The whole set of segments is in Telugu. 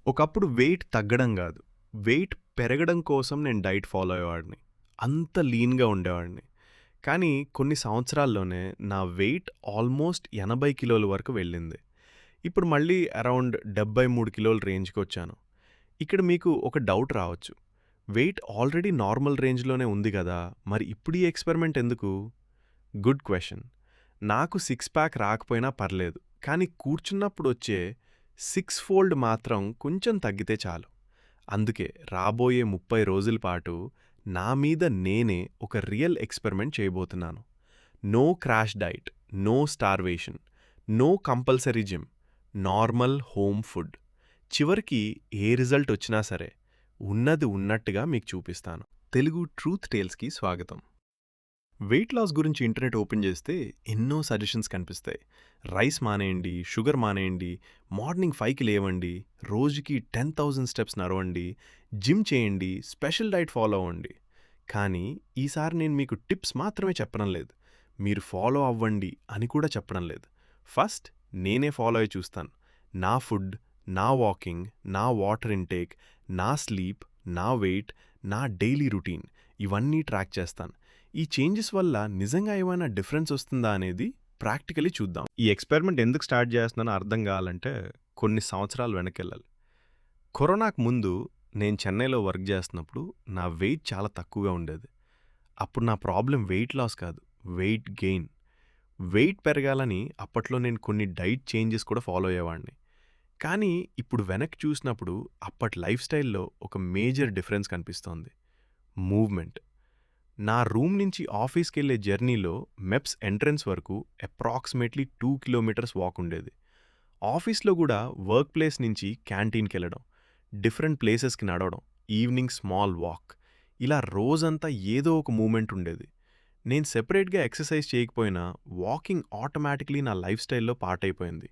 ఒకప్పుడు వెయిట్ తగ్గడం గాదు. వెయిట్ పెరగడం కోసం నేను డైట్ ఫాలో అయ్యేవాడిని. అంత లీన్‌గా ఉండేవాడిని. కానీ కొన్ని సంవత్సరాల్లోనే నా వెయిట్ ఆల్మోస్ట్ 80 కిలోల వరకు వెళ్ళింది. ఇప్పుడు మళ్ళీ అరౌండ్ 73 కిలోల రేంజ్‌కొచ్చాను. ఇక్కడ మీకు ఒక డౌట్ రావచ్చు. వెయిట్ ఆల్రెడీ నార్మల్ రేంజ్‌లోనే ఉంది గదా! మరి ఇప్పుడు ఈ ఎక్స్‌పెరిమెంట్ ఎందుకు? Good question. నాకు సిక్స్ ప్యాక్ రాకపోయినా పర్లేదు. కానీ కూర్చున్నప్పుడొచ్చే సిక్స్ ఫోల్డ్ మాత్రం కొంచెం తగ్గితే చాలు. అందుకే రాబోయే 30 రోజుల పాటు నా మీద నేనే ఒక రియల్ ఎక్స్‌పెరిమెంట్ చేయబోతున్నాను. No crash diet, no starvation, no compulsory gym, normal home food. చివరికి ఏ రిజల్ట్ వచ్చినా సరే ఉన్నది ఉన్నట్టుగా మీకు చూపిస్తాను. తెలుగు ట్రూత్ టేల్స్‌కి స్వాగతం. వెయిట్ లాస్ గురించి ఇంటర్నెట్ ఓపెన్ చేస్తే ఎన్నో సజెషన్స్ కనిపిస్తాయి. రైస్ మానేయండి, షుగర్ మానేయండి, మార్నింగ్ 5కి లేవండి, రోజుకి 10,000 స్టెప్స్ నడవండి, జిమ్ చేయండి, స్పెషల్ డైట్ ఫాలో అవ్వండి. కానీ ఈసారి నేను మీకు టిప్స్ మాత్రమే చెప్పడం లేదు. మీరు ఫాలో అవ్వండి అని కూడా చెప్పడం లేదు. ఫస్ట్ నేనే ఫాలో అయ్యి చూస్తాను. నా ఫుడ్, నా వాకింగ్, నా వాటర్ ఇంటేక్, నా స్లీప్, నా వెయిట్, నా డైలీ రొటీన్ ఇవన్నీ ట్రాక్ చేస్తాను. ఈ చేంజెస్ వల్ల నిజంగా ఏమైనా డిఫరెన్స్ వస్తుందా అనేది ప్రాక్టికలీ చూద్దాం. ఈ ఎక్స్పెరిమెంట్ ఎందుకు స్టార్ట్ చేస్తున్నానో అర్థం కావాలంటే కొన్ని సంవత్సరాలు వెనకెళ్ళాలి. కరోనాకు ముందు నేను చెన్నైలో వర్క్ చేస్తున్నప్పుడు నా వెయిట్ చాలా తక్కువగా ఉండేది. అప్పుడు నా ప్రాబ్లం వెయిట్ లాస్ కాదు, వెయిట్ గెయిన్. వెయిట్ పెరగాలని అప్పట్లో నేను కొన్ని డైట్ చేంజెస్ కూడా ఫాలో అయ్యేవాడిని. కానీ ఇప్పుడు వెనక్కి చూసినప్పుడు అప్పటి లైఫ్ స్టైల్లో ఒక మేజర్ డిఫరెన్స్ కనిపిస్తోంది. మూవ్మెంట్. నా రూమ్ నుంచి ఆఫీస్‌కెళ్ళే జర్నీలో మెప్స్ ఎంట్రన్స్ వరకు అప్రాక్సిమేట్లీ 2 కిలోమీటర్స్ వాక్ ఉండేది. ఆఫీస్‌లో కూడా వర్క్ ప్లేస్ నుంచి క్యాంటీన్‌కెళ్ళడం, డిఫరెంట్ ప్లేసెస్‌కి నడవడం, ఈవినింగ్ స్మాల్ వాక్. ఇలా రోజంతా ఏదో ఒక మూవ్‌మెంట్ ఉండేది. నేను సెపరేట్‌గా ఎక్సర్సైజ్ చేయకపోయినా వాకింగ్ ఆటోమేటిక్‌లీ నా లైఫ్ స్టైల్‌లో పార్ట్ అయిపోయింది.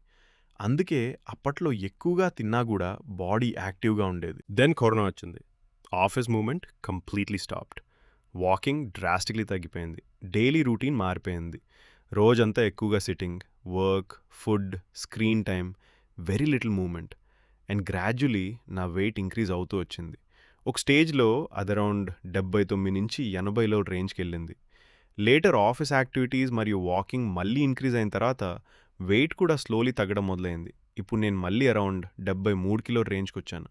అందుకే అప్పట్లో ఎక్కువగా తిన్నా కూడా బాడీ యాక్టివ్‌గా ఉండేది. దెన్ కరోనా వచ్చింది. Office movement completely stopped. Walking drastically తగ్గిపోయింది. డైలీ రూటీన్ మారిపోయింది. రోజంతా ఎక్కువగా sitting, work, food, screen time, very little movement. And gradually నా వెయిట్ ఇంక్రీజ్ అవుతూ వచ్చింది. ఒక స్టేజ్లో అది అరౌండ్ 79 నుంచి 80లో రేంజ్కి వెళ్ళింది. లేటర్ ఆఫీస్ యాక్టివిటీస్ మరియు వాకింగ్ మళ్ళీ ఇంక్రీజ్ అయిన తర్వాత వెయిట్ కూడా స్లోలీ తగ్గడం మొదలైంది. ఇప్పుడు నేను మళ్ళీ అరౌండ్ 73 కిలో రేంజ్కి వచ్చాను.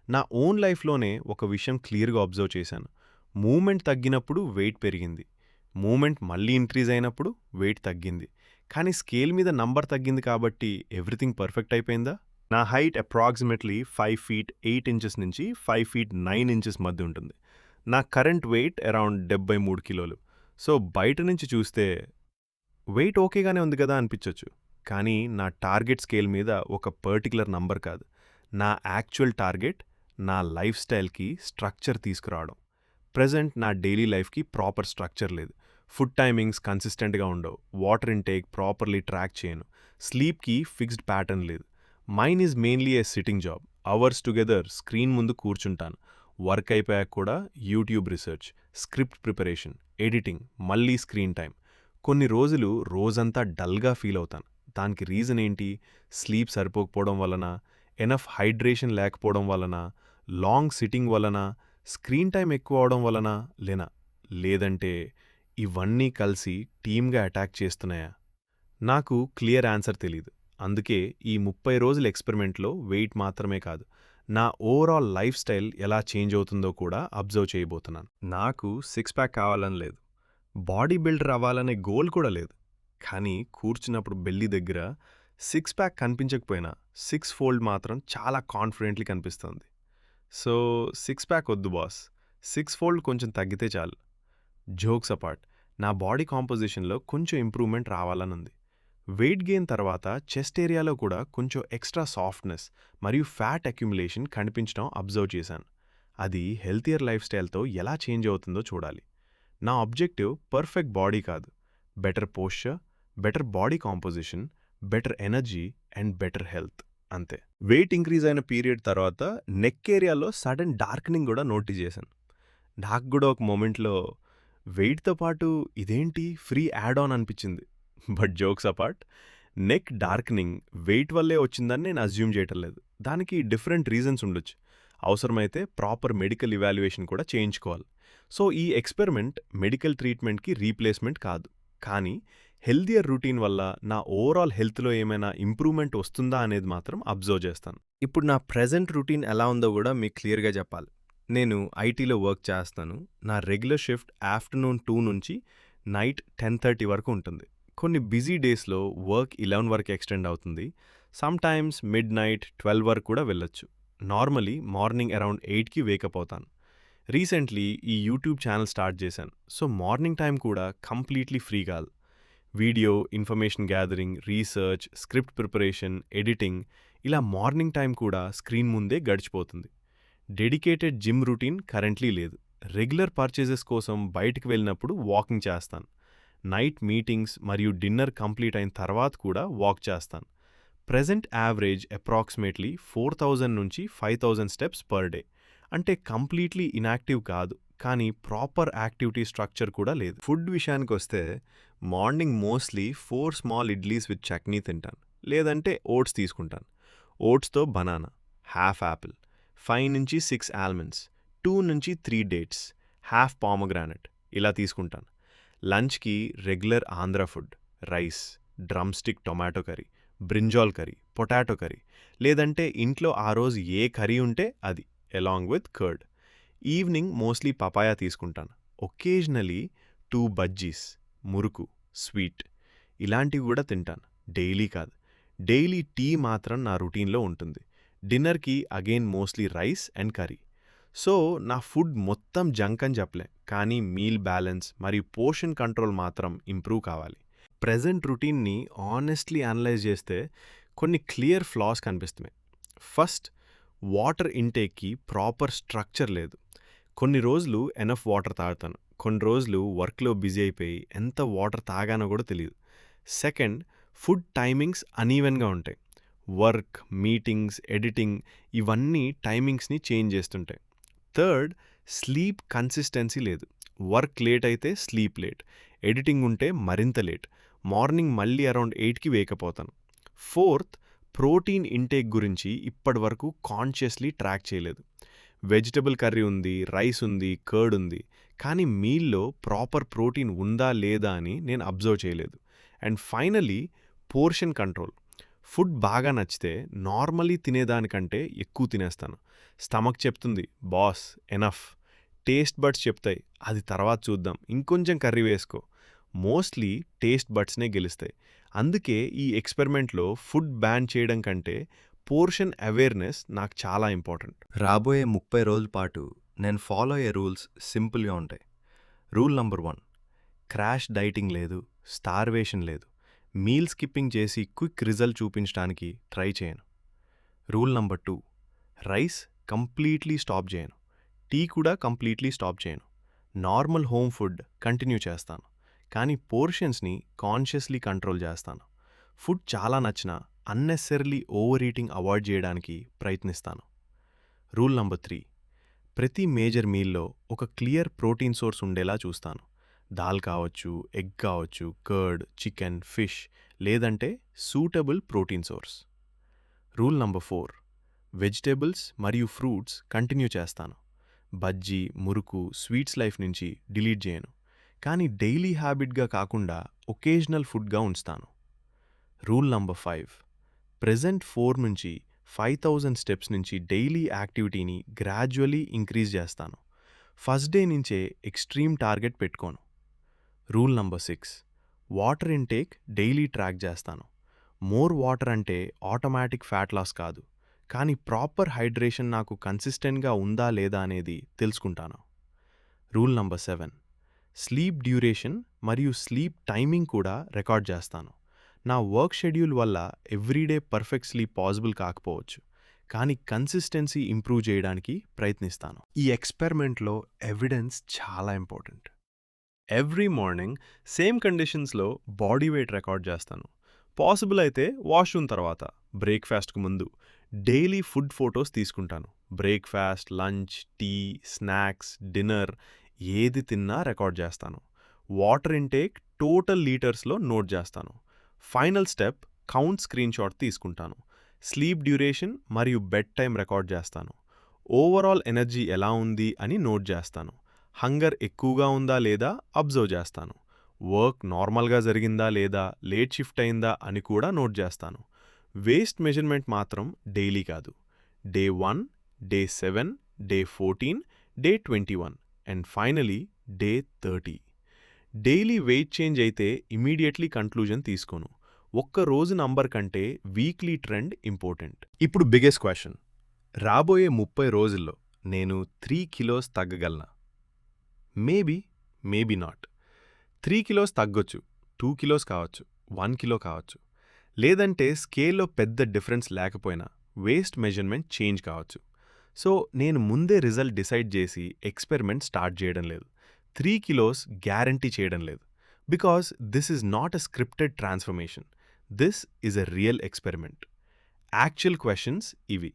నా ఓన్ లైఫ్లోనే ఒక విషయం క్లియర్గా అబ్జర్వ్ చేశాను. మూమెంట్ తగ్గినప్పుడు వెయిట్ పెరిగింది. మూమెంట్ మళ్ళీ ఇంక్రీజ్ అయినప్పుడు వెయిట్ తగ్గింది. కానీ స్కేల్ మీద నంబర్ తగ్గింది కాబట్టి ఎవ్రీథింగ్ పర్ఫెక్ట్ అయిపోయిందా? నా హైట్ అప్రాక్సిమేట్లీ 5 ఫీట్ 8 ఇంచెస్ నుంచి 5 ఫీట్ 9 ఇంచెస్ మధ్య ఉంటుంది. నా కరెంట్ వెయిట్ అరౌండ్ 73 కిలోలు. సో బయట నుంచి చూస్తే వెయిట్ ఓకేగానే ఉంది కదా అనిపించవచ్చు. కానీ నా టార్గెట్ స్కేల్ మీద ఒక పర్టికులర్ నంబర్ కాదు. నా యాక్చువల్ టార్గెట్ నా లైఫ్ స్టైల్కి స్ట్రక్చర్ తీసుకురావడం. ప్రెజెంట్ నా డైలీ లైఫ్కి ప్రాపర్ స్ట్రక్చర్ లేదు. ఫుడ్ టైమింగ్స్ కన్సిస్టెంట్గా ఉండవు. వాటర్ ఇంటేక్ ప్రాపర్లీ ట్రాక్ చేయను. స్లీప్కి ఫిక్స్డ్ ప్యాటర్న్ లేదు. Mine is mainly a sitting job. Hours together screen ముందు కూర్చుంటాను. వర్క్ అయిపోయాక కూడా YouTube research, script preparation, editing, మళ్ళీ స్క్రీన్ టైం. కొన్ని రోజులు రోజంతా డల్గా ఫీల్ అవుతాను. దానికి రీజన్ ఏంటి? స్లీప్ సరిపోకపోవడం వలన, ఎనఫ్ హైడ్రేషన్ లేకపోవడం వలన, లాంగ్ సిట్టింగ్ వలన, స్క్రీన్ టైం ఎక్కువ అవడం వలన లేదంటే ఇవన్నీ కలిసి టీమ్గా అటాక్ చేస్తున్నాయా? నాకు క్లియర్ ఆన్సర్ తెలీదు. అందుకే ఈ 30 రోజుల ఎక్స్పెరిమెంట్లో వెయిట్ మాత్రమే కాదు, నా ఓవరాల్ లైఫ్ స్టైల్ ఎలా చేంజ్ అవుతుందో కూడా అబ్జర్వ్ చేయబోతున్నాను. నాకు సిక్స్ ప్యాక్ కావాలని లేదు, బాడీ బిల్డర్ అవ్వాలనే గోల్ కూడా లేదు. కానీ కూర్చున్నప్పుడు బెల్లీ దగ్గర సిక్స్ ప్యాక్ కనిపించకపోయినా సిక్స్ ఫోల్డ్ మాత్రం చాలా కాన్ఫిడెంట్లీ కనిపిస్తుంది. సో సిక్స్ ప్యాక్ వద్దు బాస్, సిక్స్ ఫోల్డ్ కొంచెం తగ్గితే చాలు. జోక్స్ అపార్ట్, నా బాడీ కాంపోజిషన్లో కొంచెం ఇంప్రూవ్మెంట్ రావాలనుంది. వెయిట్ గెయిన్ తర్వాత చెస్ట్ ఏరియాలో కూడా కొంచెం ఎక్స్ట్రా సాఫ్ట్నెస్ మరియు ఫ్యాట్ అక్యుములేషన్ కనిపించడం అబ్జర్వ్ చేశాను. అది హెల్తియర్ లైఫ్ స్టైల్తో ఎలా చేంజ్ అవుతుందో చూడాలి. నా ఆబ్జెక్టివ్ పర్ఫెక్ట్ బాడీ కాదు, better posture, better body composition, better energy and better health, అంతే. వెయిట్ ఇంక్రీజ్ అయిన పీరియడ్ తర్వాత నెక్ ఏరియాలో సడన్ డార్క్నింగ్ కూడా నోటీస్ చేశాను. నాకు కూడా ఒక మూమెంట్లో వెయిట్తో పాటు ఇదేంటి ఫ్రీ యాడ్ ఆన్ అనిపించింది. But jokes apart, neck darkening weight వల్లే వచ్చిందని నేను అజ్యూమ్ చేయటం లేదు. దానికి డిఫరెంట్ రీజన్స్ ఉండొచ్చు. అవసరమైతే ప్రాపర్ మెడికల్ ఇవాల్యుయేషన్ కూడా చేయించుకోవాలి. సో ఈ ఎక్స్పెరిమెంట్ మెడికల్ ట్రీట్మెంట్‌కి రీప్లేస్‌మెంట్ కాదు. కానీ హెల్దియర్ రొటీన్ వల్ల నా ఓవరాల్ హెల్త్‌లో ఏమైనా ఇంప్రూవ్‌మెంట్ వస్తుందా అనేది మాత్రం అబ్జర్వ్ చేస్తాను. ఇప్పుడు నా ప్రెజెంట్ రొటీన్ ఎలా ఉందో కూడా మీకు క్లియర్‌గా చెప్పాలి. నేను ఐటీలో వర్క్ చేస్తాను. నా రెగ్యులర్ షిఫ్ట్ ఆఫ్టర్‌నూన్ 2 నుంచి నైట్ 10:30 వరకు ఉంటుంది. కొన్ని బిజీ డేస్‌లో వర్క్ 11 వరకు ఎక్స్టెండ్ అవుతుంది. సమ్‌టైమ్స్ మిడ్‌నైట్ 12 వరకు కూడా వెళ్ళొచ్చు. నార్మలీ మార్నింగ్ అరౌండ్ 8కి వేకప్ అవుతాను. రీసెంట్లీ ఈ యూట్యూబ్ ఛానల్ స్టార్ట్ చేశాను. సో మార్నింగ్ టైం కూడా కంప్లీట్లీ ఫ్రీ కాదు. Video, information gathering, research, script preparation, editing ఇలా మార్నింగ్ టైం కూడా స్క్రీన్ ముందే గడిచిపోతుంది. డెడికేటెడ్ జిమ్ రొటీన్ కరెంట్లీ లేదు. రెగ్యులర్ పర్చేజెస్ కోసం బయటికి వెళ్ళినప్పుడు వాకింగ్ చేస్తాను. నైట్ మీటింగ్స్ మరియు డిన్నర్ కంప్లీట్ అయిన తర్వాత కూడా వాక్ చేస్తాను. ప్రెజెంట్ యావరేజ్ అప్రాక్సిమేట్లీ 4000 నుంచి 5000 స్టెప్స్ పర్ డే. అంటే కంప్లీట్లీ ఇన్యాక్టివ్ కాదు, కానీ ప్రాపర్ యాక్టివిటీ స్ట్రక్చర్ కూడా లేదు. ఫుడ్ విషయానికి వస్తే morning mostly 4 small idlis with chutney తింటాను, లేదంటే ఓట్స్ తీసుకుంటాను. ఓట్స్తో బనానా, హాఫ్ యాపిల్, 5 నుంచి 6 ఆల్మండ్స్, 2 నుంచి 3 డేట్స్, హాఫ్ పామోగ్రానెట్ ఇలా తీసుకుంటాను. లంచ్కి regular Andhra food, rice, drum stick tomato curry, brinjal curry, potato curry, లేదంటే ఇంట్లో ఆ రోజు ఏ కర్రీ ఉంటే అది, along with curd. Evening mostly papaya తీసుకుంటాను. ఒకేజనలీ 2 బజ్జీస్, మురుకు, స్వీట్ ఇలాంటివి కూడా తింటాను. డైలీ కాదు. డైలీ టీ మాత్రం నా రొటీన్లో ఉంటుంది. డిన్నర్కి again mostly rice and curry. So నా ఫుడ్ మొత్తం జంక్ అని చెప్పలే, కానీ మీల్ బ్యాలెన్స్ మరియు పోర్షన్ కంట్రోల్ మాత్రం ఇంప్రూవ్ కావాలి. ప్రెజెంట్ రొటీన్ని ఆనెస్ట్లీ అనలైజ్ చేస్తే కొన్ని క్లియర్ ఫ్లాస్ కనిపిస్తున్నాయి. ఫస్ట్, వాటర్ ఇంటేక్కి ప్రాపర్ స్ట్రక్చర్ లేదు. కొన్ని రోజులు ఎనఫ్ వాటర్ తాగుతాను, కొన్ని రోజులు వర్క్లో బిజీ అయిపోయి ఎంత వాటర్ తాగానో కూడా తెలియదు. సెకండ్, ఫుడ్ టైమింగ్స్ అనీవెన్గా ఉంటాయి. వర్క్, మీటింగ్స్, ఎడిటింగ్ ఇవన్నీ టైమింగ్స్ని చేంజ్ చేస్తుంటాయి. థర్డ్, స్లీప్ కన్సిస్టెన్సీ లేదు. వర్క్ లేట్ అయితే స్లీప్ లేట్, ఎడిటింగ్ ఉంటే మరింత లేట్, మార్నింగ్ మళ్ళీ అరౌండ్ 8కి వేకప్ అవుతాను. ఫోర్త్, ప్రోటీన్ ఇంటేక్ గురించి ఇప్పటి వరకు కాన్షియస్లీ ట్రాక్ చేయలేదు. వెజిటబుల్ కర్రీ ఉంది, రైస్ ఉంది, కర్డ్ ఉంది, కానీ మీల్లో ప్రాపర్ ప్రోటీన్ ఉందా లేదా అని నేను అబ్జర్వ్ చేయలేదు. And finally, portion control. Food బాగా నచ్చితే నార్మలీ తినేదానికంటే ఎక్కువ తినేస్తాను. స్టమక్ చెప్తుంది బాస్ ఎనఫ్, టేస్ట్ బడ్స్ చెప్తాయి అది తర్వాత చూద్దాం, ఇంకొంచెం కర్రీ వేసుకో. మోస్ట్లీ టేస్ట్ బడ్స్నే గెలుస్తాయి. అందుకే ఈ ఎక్స్పెరిమెంట్లో ఫుడ్ బ్యాన్ చేయడం కంటే పోర్షన్ అవేర్నెస్ నాకు చాలా ఇంపార్టెంట్. రాబోయే 30 రోజుల పాటు నేను ఫాలో అయ్యే రూల్స్ సింపుల్గా ఉంటాయి. రూల్ నంబర్ 1, క్రాష్ డైటింగ్ లేదు, స్టార్వేషన్ లేదు. మీల్ స్కిప్పింగ్ చేసి క్విక్ రిజల్ట్ చూపించడానికి ట్రై చేయను. Rule number 2, rice completely stop చేయను, టీ కూడా కంప్లీట్లీ స్టాప్ చేయను. నార్మల్ హోమ్ ఫుడ్ కంటిన్యూ చేస్తాను, కానీ పోర్షన్స్ని కాన్షియస్లీ కంట్రోల్ చేస్తాను. ఫుడ్ చాలా నచ్చినా అన్నెసెసరీలీ ఓవర్ ఈటింగ్ అవాయిడ్ చేయడానికి ప్రయత్నిస్తాను. రూల్ నంబర్ 3, ప్రతి మేజర్ మీల్లో ఒక క్లియర్ ప్రోటీన్ సోర్స్ ఉండేలా చూస్తాను. దాల్ కావచ్చు, ఎగ్ కావచ్చు, కర్డ్, చికెన్, ఫిష్ లేదంటే suitable protein source. Rule number 4, vegetables మరియు ఫ్రూట్స్ కంటిన్యూ చేస్తాను. బజ్జీ, మురుకు, స్వీట్స్ లైఫ్ నుంచి డిలీట్ చేయను, కానీ డైలీ హ్యాబిట్గా కాకుండా ఒకేజనల్ ఫుడ్గా ఉంచుతాను. రూల్ నంబర్ 5, ప్రెజెంట్ 4 నుంచి 5000 స్టెప్స్ నుంచి డైలీ యాక్టివిటీని గ్రాడ్యువల్లీ ఇంక్రీజ్ చేస్తాను. ఫస్ట్ డే నుంచే ఎక్స్ట్రీమ్ టార్గెట్ పెట్టుకోను. Rule number 6, water intake daily track చేస్తాను. మోర్ వాటర్ అంటే ఆటోమేటిక్ ఫ్యాట్ లాస్ కాదు, కానీ ప్రాపర్ హైడ్రేషన్ నాకు కన్సిస్టెంట్గా ఉందా లేదా అనేది తెలుసుకుంటాను. రూల్ నంబర్ 7, స్లీప్ డ్యూరేషన్ మరియు స్లీప్ టైమింగ్ కూడా రికార్డ్ చేస్తాను. నా వర్క్ షెడ్యూల్ వల్ల ఎవ్రీడే పర్ఫెక్ట్ స్లీప్ పాసిబుల్ కాకపోవచ్చు, కానీ కన్సిస్టెన్సీ ఇంప్రూవ్ చేయడానికి ప్రయత్నిస్తాను. ఈ ఎక్స్పెరిమెంట్లో ఎవిడెన్స్ చాలా ఇంపార్టెంట్. ఎవ్రీ మార్నింగ్ సేమ్ కండిషన్స్లో బాడీ వెయిట్ రికార్డ్ చేస్తాను. పాసిబుల్ అయితే వాష్రూమ్ తర్వాత, బ్రేక్ఫాస్ట్కు ముందు డైలీ ఫుడ్ ఫొటోస్ తీసుకుంటాను. Breakfast, lunch, tea, snacks, dinner ఏది తిన్నా రికార్డ్ చేస్తాను. వాటర్ ఇంటేక్ టోటల్ లీటర్స్లో నోట్ చేస్తాను. Final step, count screen shot తీసుకుంటాను. స్లీప్ డ్యూరేషన్ మరియు బెడ్ టైం రికార్డ్ చేస్తాను. ఓవరాల్ ఎనర్జీ ఎలా ఉంది అని నోట్ చేస్తాను. హంగర్ ఎక్కువగా ఉందా లేదా అబ్జర్వ్ చేస్తాను. వర్క్ నార్మల్గా జరిగిందా లేదా లేట్ షిఫ్ట్ అయిందా అని కూడా నోట్ చేస్తాను. వేస్ట్ మెజర్మెంట్ మాత్రం డైలీ కాదు. Day 1, day 7, day 14, day 21 and finally day 30. Daily weight change అయితే ఇమీడియట్లీ కన్క్లూజన్ తీసుకోను. ఒక్క రోజు నంబర్ కంటే వీక్లీ ట్రెండ్ ఇంపార్టెంట్. ఇప్పుడు బిగ్గెస్ట్ క్వశ్చన్, రాబోయే 30 రోజుల్లో నేను 3 కిలోస్ తగ్గగలనా? Maybe not. 3 కిలోస్ తగ్గొచ్చు, 2 కిలోస్ కావచ్చు, 1 కిలో కావచ్చు. లేదంటే స్కేల్లో పెద్ద డిఫరెన్స్ లేకపోయినా వేస్ట్ మెజర్మెంట్ చేంజ్ కావచ్చు. సో నేను ముందే రిజల్ట్ డిసైడ్ చేసి ఎక్స్పెరిమెంట్ స్టార్ట్ చేయడం లేదు. 3 కిలోస్ గ్యారంటీ చేయడం లేదు. Because this is not a scripted transformation. This is a real experiment. Actual questions ఇవి: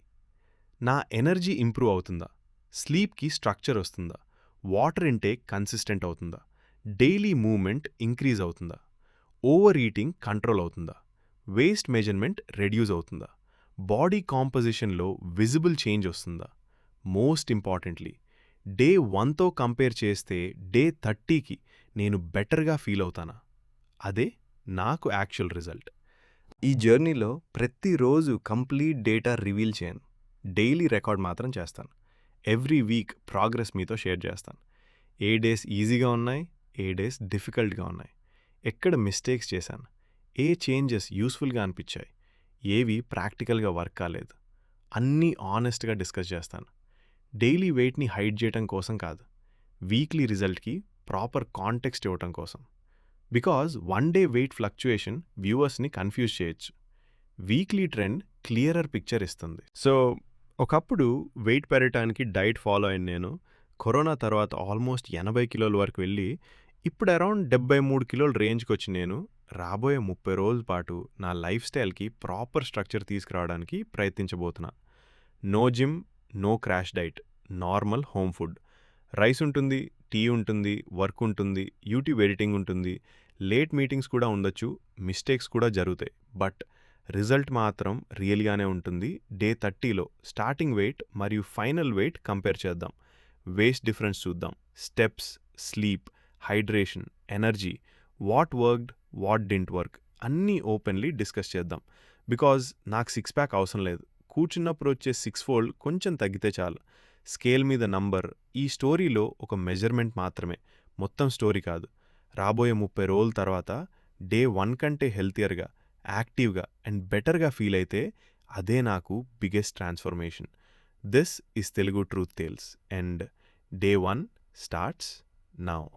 నా ఎనర్జీ ఇంప్రూవ్ అవుతుందా? స్లీప్కి స్ట్రక్చర్ వస్తుందా? వాటర్ ఇంటేక్ కన్సిస్టెంట్ అవుతుందా? డైలీ మూవ్మెంట్ ఇంక్రీజ్ అవుతుందా? ఓవర్ ఈటింగ్ కంట్రోల్ అవుతుందా? వేస్ట్ మెజర్మెంట్ రెడ్యూస్ అవుతుందా? బాడీ కాంపోజిషన్లో విజిబుల్ చేంజ్ వస్తుందా? మోస్ట్ ఇంపార్టెంట్లీ, డే 1తో కంపేర్ చేస్తే డే 30కి నేను బెటర్గా ఫీల్ అవుతానా? అదే నాకు యాక్చువల్ రిజల్ట్. ఈ జర్నీలో ప్రతిరోజు కంప్లీట్ డేటా రివీల్ చేయను. డైలీ రికార్డ్ మాత్రం చేస్తాను. ఎవ్రీ వీక్ ప్రోగ్రెస్ మీతో షేర్ చేస్తాను. ఏ డేస్ ఈజీగా ఉన్నాయి, ఏ డేస్ డిఫికల్ట్గా ఉన్నాయి, ఎక్కడ మిస్టేక్స్ చేశాను, ఏ చేంజెస్ యూస్ఫుల్గా అనిపించాయి, ఏవి ప్రాక్టికల్గా వర్క్ కాలేదు, అన్నీ ఆనెస్ట్గా డిస్కస్ చేస్తాను. డైలీ వెయిట్ని హైడ్ చేయటం కోసం కాదు, వీక్లీ రిజల్ట్కి ప్రాపర్ కాంటెక్స్ట్ ఇవ్వటం కోసం. బికాజ్ 1 డే వెయిట్ ఫ్లక్చుయేషన్ వ్యూవర్స్ని కన్ఫ్యూజ్ చేయొచ్చు. వీక్లీ ట్రెండ్ క్లియరర్ పిక్చర్ ఇస్తుంది. సో ఒకప్పుడు వెయిట్ పెరగటానికి డైట్ ఫాలో అయిన నేను కరోనా తర్వాత ఆల్మోస్ట్ 80 కిలోల వరకు వెళ్ళి ఇప్పుడు అరౌండ్ 73 కిలోల రేంజ్కి వచ్చి నేను రాబోయే 30 రోజుల పాటు నా లైఫ్ స్టైల్కి ప్రాపర్ స్ట్రక్చర్ తీసుకురావడానికి ప్రయత్నించబోతున్నా. No gym, no crash diet, normal home food. Rice ఉంటుంది, టీ ఉంటుంది, వర్క్ ఉంటుంది, యూట్యూబ్ ఎడిటింగ్ ఉంటుంది, లేట్ మీటింగ్స్ కూడా ఉండొచ్చు, మిస్టేక్స్ కూడా జరుగుతాయి. బట్ రిజల్ట్ మాత్రం రియల్గానే ఉంటుంది. డే 30లో స్టార్టింగ్ వెయిట్ మరియు ఫైనల్ వెయిట్ కంపేర్ చేద్దాం. వేస్ట్ డిఫరెన్స్ చూద్దాం. Steps, sleep, hydration, energy, what worked, what didn't work అన్నీ ఓపెన్లీ డిస్కస్ చేద్దాం. బికాజ్ నాకు 6 ప్యాక్ అవసరం లేదు. కూర్చున్నప్పుడు వచ్చే 6 ఫోల్డ్ కొంచెం తగ్గితే చాలు. స్కేల్ మీద నంబర్ ఈ స్టోరీలో ఒక మెజర్మెంట్ మాత్రమే, మొత్తం స్టోరీ కాదు. రాబోయే 30 రోజుల తర్వాత డే 1 కంటే హెల్తియర్గా, యాక్టివ్గా అండ్ బెటర్గా ఫీల్ అయితే అదే నాకు biggest transformation. This is Telugu truth tales and day 1 starts now.